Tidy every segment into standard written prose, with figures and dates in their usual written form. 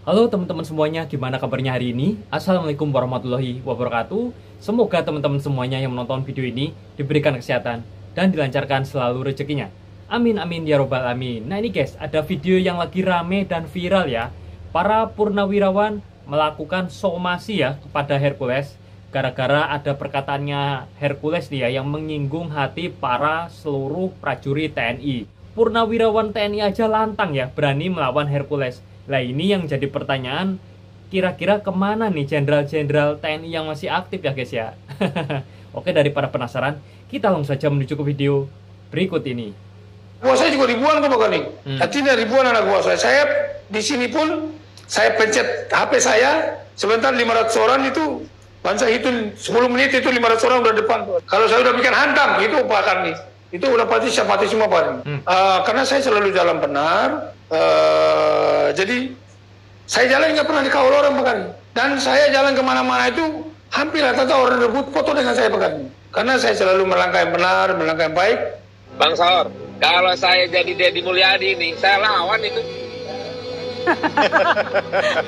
Halo teman-teman semuanya, gimana kabarnya hari ini? Assalamualaikum warahmatullahi wabarakatuh. Semoga teman-teman semuanya yang menonton video ini diberikan kesehatan dan dilancarkan selalu rezekinya. Amin amin ya robbal alamin. Nah ini guys, ada video yang lagi rame dan viral ya. Para purnawirawan melakukan somasi ya kepada Hercules gara-gara ada perkataannya Hercules nih ya yang menyinggung hati para seluruh prajurit TNI. Purnawirawan TNI aja lantang ya berani melawan Hercules. Lah ini yang jadi pertanyaan, kira-kira kemana nih jenderal-jenderal TNI yang masih aktif ya guys ya. Oke, daripada penasaran, kita langsung saja menuju ke video berikut ini. Buah saya juga ribuan kok Pak Gani. Artinya ribuan anak buah saya. Saya di sini pun saya pencet HP saya, sebentar 500 orang itu, bangsa hitung 10 menit itu 500 orang udah depan. Kalau saya udah bikin hantam, itu Pak Gani. Itu udah pasti saya mati semua Pak. Karena saya selalu jalan benar. Jadi saya jalan nggak pernah dikawal orang Pak Gani. Dan saya jalan kemana-mana itu hampir rata-rata orang rebut foto dengan saya Pak Gani. Karena saya selalu melangkah yang benar, melangkah yang baik. Bang Saur, kalau saya jadi Deddy Mulyadi ini, saya lawan itu.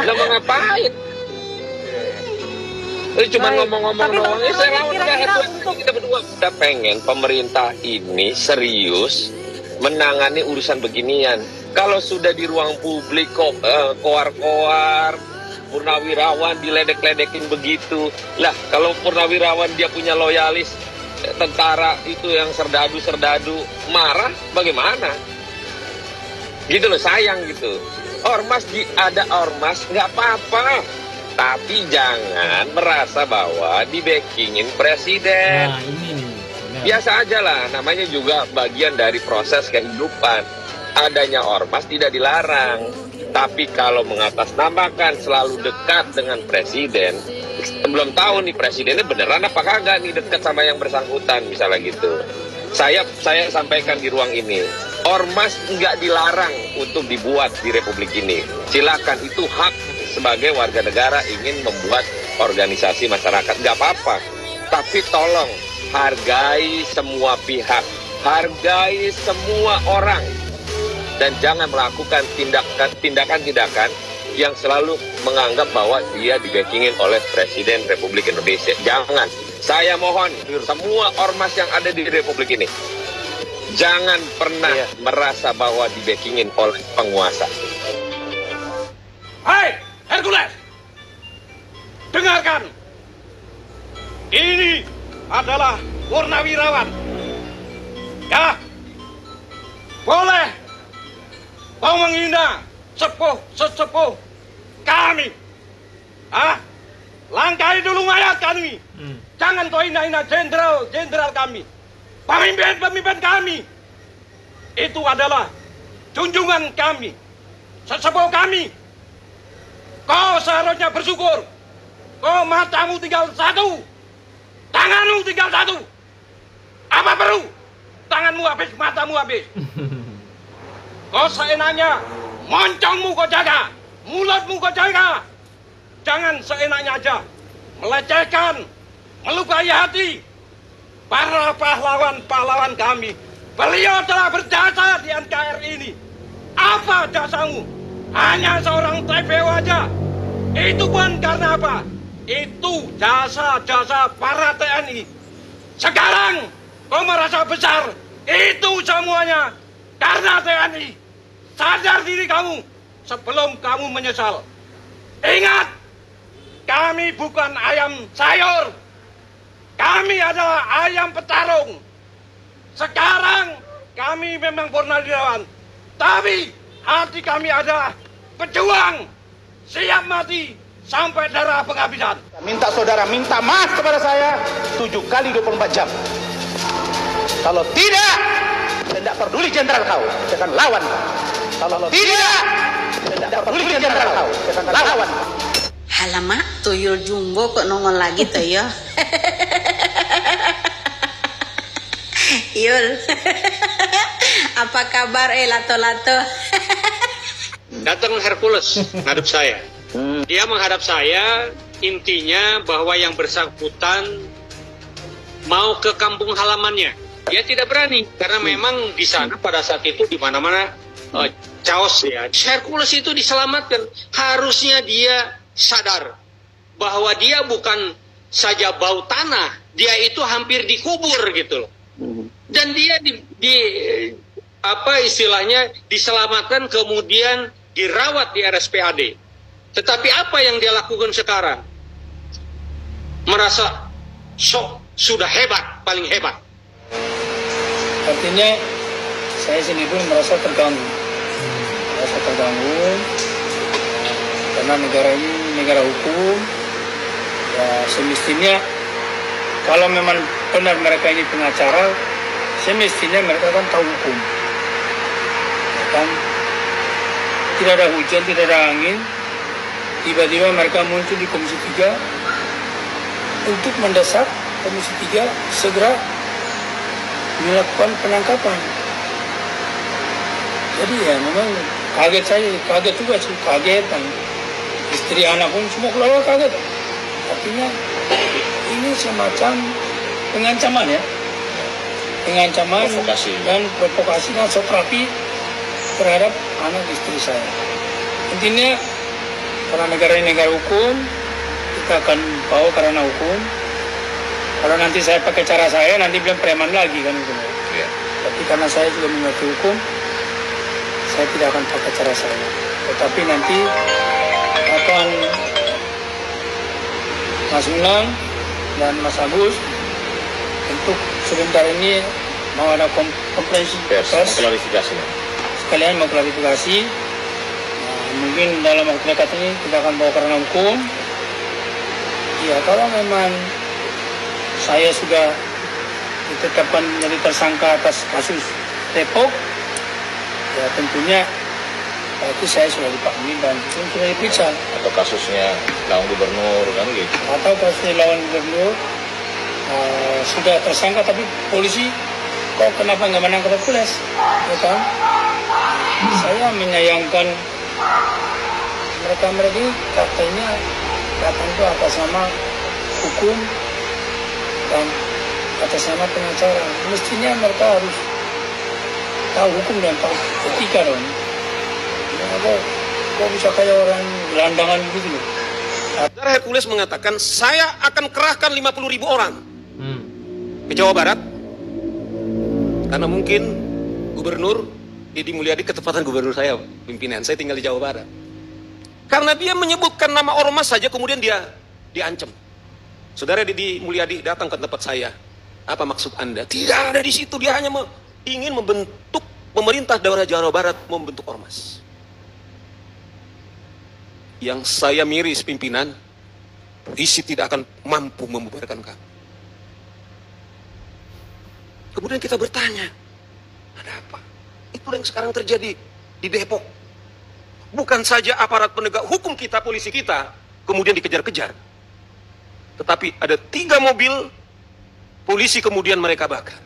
Lo mau ngapain? Lu cuma ngomong-ngomong doang. Saya lawan kita berdua. Kita pengen pemerintah ini serius menangani urusan beginian. Kalau sudah di ruang publik kok koar-koar, purnawirawan diledek-ledekin begitu. Lah, kalau purnawirawan dia punya loyalis, tentara itu yang serdadu-serdadu marah, bagaimana? Gitu loh, sayang gitu. Ormas ada ormas, nggak apa-apa. Tapi jangan merasa bahwa di-backingin presiden. Nah ini nih. Biasa aja lah, namanya juga bagian dari proses kehidupan. Adanya ormas tidak dilarang. Tapi kalau mengatasnamakan selalu dekat dengan presiden, belum tahu nih presidennya beneran apa kagak nih dekat sama yang bersangkutan misalnya gitu. Saya sampaikan di ruang ini, ormas nggak dilarang untuk dibuat di Republik ini. Silakan, itu hak sebagai warga negara ingin membuat organisasi masyarakat, nggak apa-apa. Tapi tolong hargai semua pihak, hargai semua orang, dan jangan melakukan tindakan-tindakan yang selalu menganggap bahwa dia di-backingin oleh Presiden Republik Indonesia. Jangan. Saya mohon semua ormas yang ada di Republik ini, jangan pernah merasa bahwa di-backingin oleh penguasa. Hai, Hercules! Dengarkan! Ini adalah purnawirawan. Ya, boleh kau menghina sesepuh kami. Langkahi dulu mayat kami. Jangan kau hina-hina jenderal kami. Pemimpin kami. Itu adalah junjungan kami, sesepuh kami. Kau seharusnya bersyukur. Kau matamu tinggal satu, tanganmu tinggal satu. Apa perlu? Tanganmu habis, matamu habis. Kau seenaknya, moncongmu kau jaga, mulutmu kau jaga. Jangan seenaknya aja melecehkan, melukai hati para pahlawan-pahlawan kami. Beliau telah berjasa di NKRI ini. Apa jasamu? Hanya seorang TPO aja. Itu pun karena apa? Itu jasa-jasa para TNI. Sekarang kau merasa besar. Itu semuanya karena TNI. Sadar diri kamu sebelum kamu menyesal. Ingat, kami bukan ayam sayur. Kami adalah ayam petarung. Sekarang kami memang purnawirawan, tapi hati kami adalah pejuang, siap mati sampai darah penghabisan. Minta saudara minta maaf kepada saya 7 kali 24 jam. Kalau tidak, saya tidak peduli jenderal kau, saya akan lawan. Kalau tidak, saya tidak peduli jenderal kau, saya akan lawan. Halamak, tuyul jumbo kok nongol lagi tuh ya. Yul, apa kabar lato-lato? Datang Hercules menghadap saya. Dia menghadap saya, intinya bahwa yang bersangkutan mau ke kampung halamannya. Dia tidak berani karena memang di sana pada saat itu di mana-mana Chaos ya. Hercules itu diselamatkan. Harusnya dia sadar bahwa dia bukan saja bau tanah, dia itu hampir dikubur gitu loh. Dan dia istilahnya diselamatkan kemudian dirawat di RSPAD. Tetapi apa yang dia lakukan sekarang? Merasa sudah hebat, paling hebat. Artinya saya sendiri pun merasa terganggu. Karena negara ini negara hukum. Ya semestinya kalau memang benar mereka ini pengacara, semestinya mereka kan tahu hukum. Ya kan? Tidak ada hujan, tidak ada angin. Tiba-tiba mereka muncul di Komisi 3 untuk mendesak Komisi 3 segera melakukan penangkapan. Jadi ya memang kaget juga sih, dan istri anak pun semua keluarga kaget. Artinya ini semacam pengancaman ya, provokasi. Dan provokasi dan terapi terhadap anak istri saya. Intinya karena negara ini negara hukum, kita akan bawa karena hukum. Kalau nanti saya pakai cara saya, nanti bilang preman lagi kan gitu. Ya. Tapi karena saya juga mengerti hukum, saya tidak akan pakai cara saya. Tetapi nanti akan Mas Unang dan Mas Agus untuk sebentar ini mau ada konferensi pers, klarifikasi. Sekalian mau klarifikasi. Mungkin dalam waktu dekat ini kita akan bawa karena hukum. Ya kalau memang saya sudah ditetapkan menjadi tersangka atas kasus Depok, ya tentunya itu saya sudah dipanggil dan sudah diperiksa. Atau kasusnya lawan gubernur kan gitu. Atau kasusnya lawan gubernur sudah tersangka tapi polisi kok kenapa nggak menangkap Hercules? Ya kan? Saya menyayangkan mereka ini katanya datang itu atas nama hukum dan atas nama pengacara. Mestinya mereka harus tahu hukum dan tahu etika dong. Kok bisa kayak orang gelandangan gitu loh. Saudara Hercules mengatakan saya akan kerahkan 50.000 orang ke Jawa Barat karena mungkin gubernur Deddy Mulyadi ketepatan gubernur saya, pimpinan saya tinggal di Jawa Barat. Karena dia menyebutkan nama ormas saja kemudian dia diancam. Saudara Deddy Mulyadi datang ke tempat saya. Apa maksud Anda? Tidak ada di situ, dia hanya ingin membentuk pemerintah daerah Jawa Barat membentuk ormas. Yang saya miris pimpinan, polisi tidak akan mampu membubarkan kami. Kemudian kita bertanya, ada apa? Itu yang sekarang terjadi di Depok. Bukan saja aparat penegak hukum kita, polisi kita, kemudian dikejar-kejar. Tetapi ada 3 mobil polisi kemudian mereka bakar.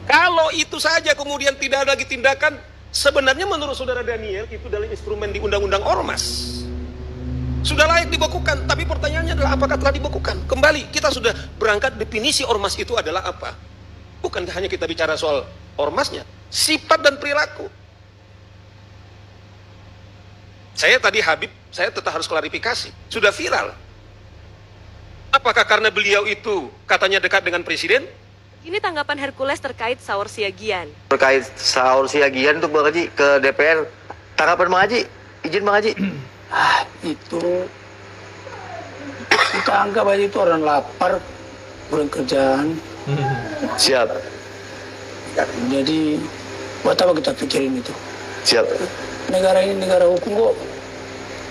Kalau itu saja kemudian tidak ada lagi tindakan, sebenarnya menurut saudara Daniel itu dalam instrumen di Undang-Undang Ormas. Sudah layak dibekukan, tapi pertanyaannya adalah apakah telah dibekukan? Kembali, kita sudah berangkat definisi ormas itu adalah apa? Bukan hanya kita bicara soal ormasnya, sifat dan perilaku. Saya tadi Habib, saya tetap harus klarifikasi. Sudah viral. Apakah karena beliau itu katanya dekat dengan presiden? Ini tanggapan Hercules terkait Saur Siagian. Terkait Saur Siagian tuh Bang Haji ke DPR. Tanggapan Bang Haji, izin Bang Haji. Itu kita anggap aja itu orang lapar, kurang kerjaan. Siap. Jadi buat apa kita pikirin itu? Siap. Negara ini negara hukum kok.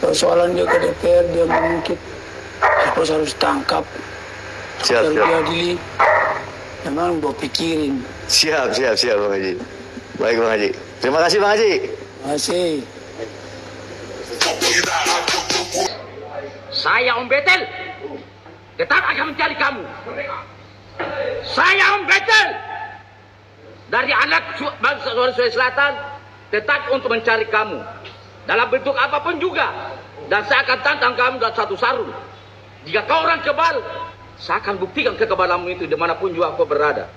Persoalan dia ke DPR, dia mengungkit, harus tangkap, siap, harus siap. diadili. Memang gue pikirin. Siap Bang Haji. Baik Bang Haji. Terima kasih Bang Haji. Terima kasih. Saya Om Betel tetap akan mencari kamu. Saya Om Betel dari anak bangsa Sulawesi Selatan tetap untuk mencari kamu dalam bentuk apapun juga, dan saya akan tantang kamu dalam satu sarung. Jika kau orang kebal, saya akan buktikan kekebalanmu itu dimanapun juga kau berada.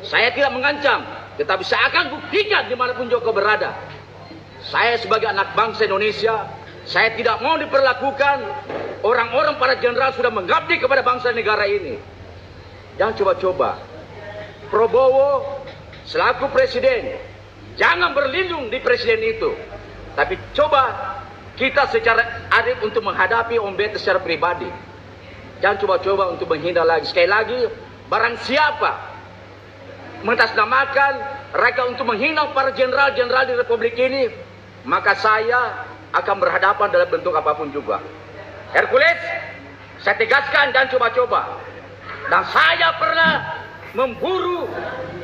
Saya tidak mengancam, Tetapi saya akan buktikan dimanapun Joko berada. Saya sebagai anak bangsa Indonesia, saya tidak mau diperlakukan orang-orang para jenderal sudah mengabdi kepada bangsa negara ini. Jangan coba-coba. Prabowo selaku presiden, jangan berlindung di presiden itu. Tapi coba kita secara adil untuk menghadapi Om Bete secara pribadi. Jangan coba-coba untuk menghindar lagi. Sekali lagi, barang siapa mengatasnamakan mereka untuk menghina para jenderal-jenderal di Republik ini, maka saya akan berhadapan dalam bentuk apapun juga. Hercules, saya tegaskan dan coba-coba. Dan saya pernah memburu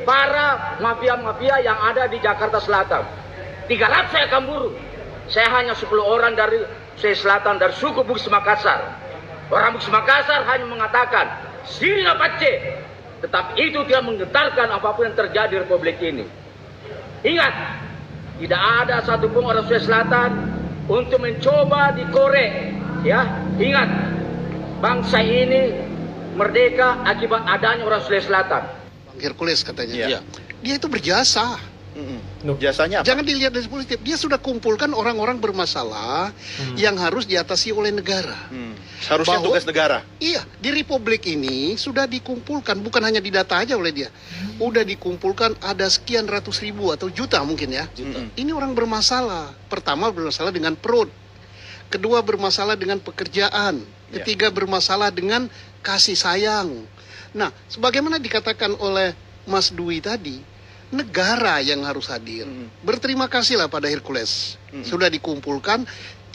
para mafia-mafia yang ada di Jakarta Selatan. 300 saya akan buru. Saya hanya 10 orang dari Sulawesi Selatan, dari suku Bugis Makassar. Orang Bugis Makassar hanya mengatakan, Sirina Pace. Tetapi itu tidak menggetarkan apapun yang terjadi di Republik ini. Ingat, tidak ada satupun orang Sulawesi Selatan untuk mencoba dikorek. Ya, ingat, bangsa ini merdeka akibat adanya orang Sulawesi Selatan. Bang Hercules katanya. Dia itu berjasa. Jasanya apa? Jangan dilihat dari positif. Dia sudah kumpulkan orang-orang bermasalah yang harus diatasi oleh negara. Seharusnya tugas negara. Iya, di Republik ini sudah dikumpulkan, bukan hanya didata aja oleh dia. Udah dikumpulkan ada sekian ratus ribu atau juta mungkin ya. Ini orang bermasalah. Pertama bermasalah dengan perut. Kedua bermasalah dengan pekerjaan. Ketiga bermasalah dengan kasih sayang. Nah, sebagaimana dikatakan oleh Mas Dwi tadi, negara yang harus hadir. Berterima kasihlah pada Hercules. Sudah dikumpulkan.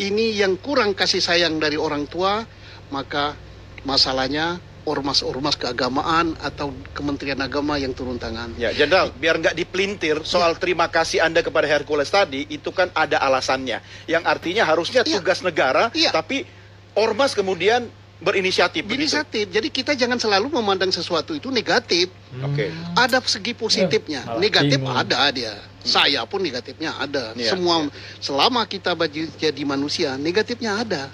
Ini yang kurang kasih sayang dari orang tua, maka masalahnya ormas-ormas keagamaan atau Kementerian Agama yang turun tangan. Ya, Jenderal, biar nggak dipelintir soal terima kasih Anda kepada Hercules tadi, itu kan ada alasannya. Yang artinya harusnya tugas negara, tapi ormas kemudian berinisiatif. Berinisiatif. Jadi kita jangan selalu memandang sesuatu itu negatif. Oke. Ada segi positifnya. Negatif ada dia. Saya pun negatifnya ada. Semua selama kita jadi manusia, negatifnya ada.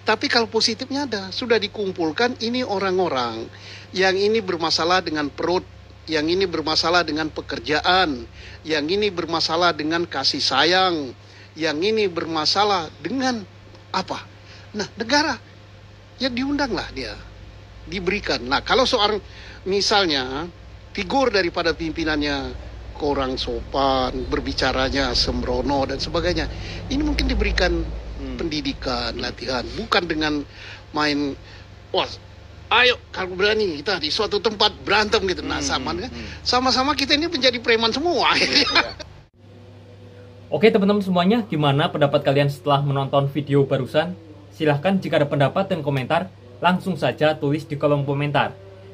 Tapi kalau positifnya ada, sudah dikumpulkan ini orang-orang yang ini bermasalah dengan perut, yang ini bermasalah dengan pekerjaan, yang ini bermasalah dengan kasih sayang, yang ini bermasalah dengan apa? Nah, negara ya diundanglah dia, diberikan. Nah, kalau seorang misalnya figur daripada pimpinannya kurang sopan, berbicaranya sembrono dan sebagainya, ini mungkin diberikan pendidikan, latihan, bukan dengan main, wah, ayo kalau berani kita di suatu tempat berantem gitu. Nah, sama-sama kita ini menjadi preman semua. Oke teman-teman semuanya, gimana pendapat kalian setelah menonton video barusan? Silahkan jika ada pendapat dan komentar, langsung saja tulis di kolom komentar.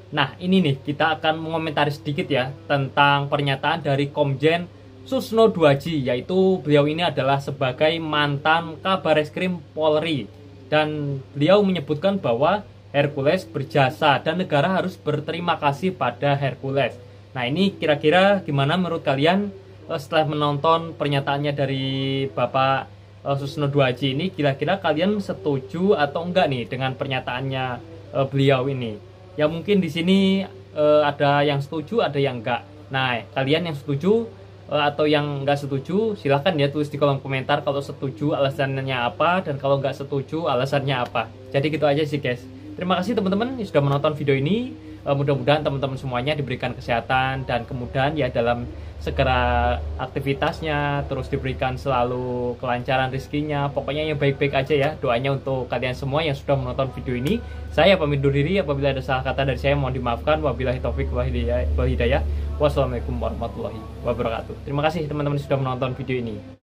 Nah, ini nih, kita akan mengomentari sedikit ya tentang pernyataan dari Komjen Susno Duaji, yaitu beliau ini adalah sebagai mantan Kabareskrim Polri. Dan beliau menyebutkan bahwa Hercules berjasa dan negara harus berterima kasih pada Hercules. Nah, ini kira-kira gimana menurut kalian setelah menonton pernyataannya dari Bapak Susno Duaji ini? Kira-kira kalian setuju atau enggak nih dengan pernyataannya beliau ini? Ya mungkin di sini ada yang setuju, ada yang enggak. Nah, kalian yang setuju atau yang enggak setuju, silahkan ya tulis di kolom komentar. Kalau setuju alasannya apa, dan kalau enggak setuju alasannya apa. Jadi gitu aja sih guys. Terima kasih teman-teman yang sudah menonton video ini. Mudah-mudahan teman-teman semuanya diberikan kesehatan dan kemudahan ya dalam segera aktivitasnya, terus diberikan selalu kelancaran rezekinya, pokoknya yang baik-baik aja ya. Doanya untuk kalian semua yang sudah menonton video ini. Saya pamit undur diri, apabila ada salah kata dari saya mohon dimaafkan. Wabillahi taufik wal hidayah. Wassalamualaikum warahmatullahi wabarakatuh. Terima kasih teman-teman sudah menonton video ini.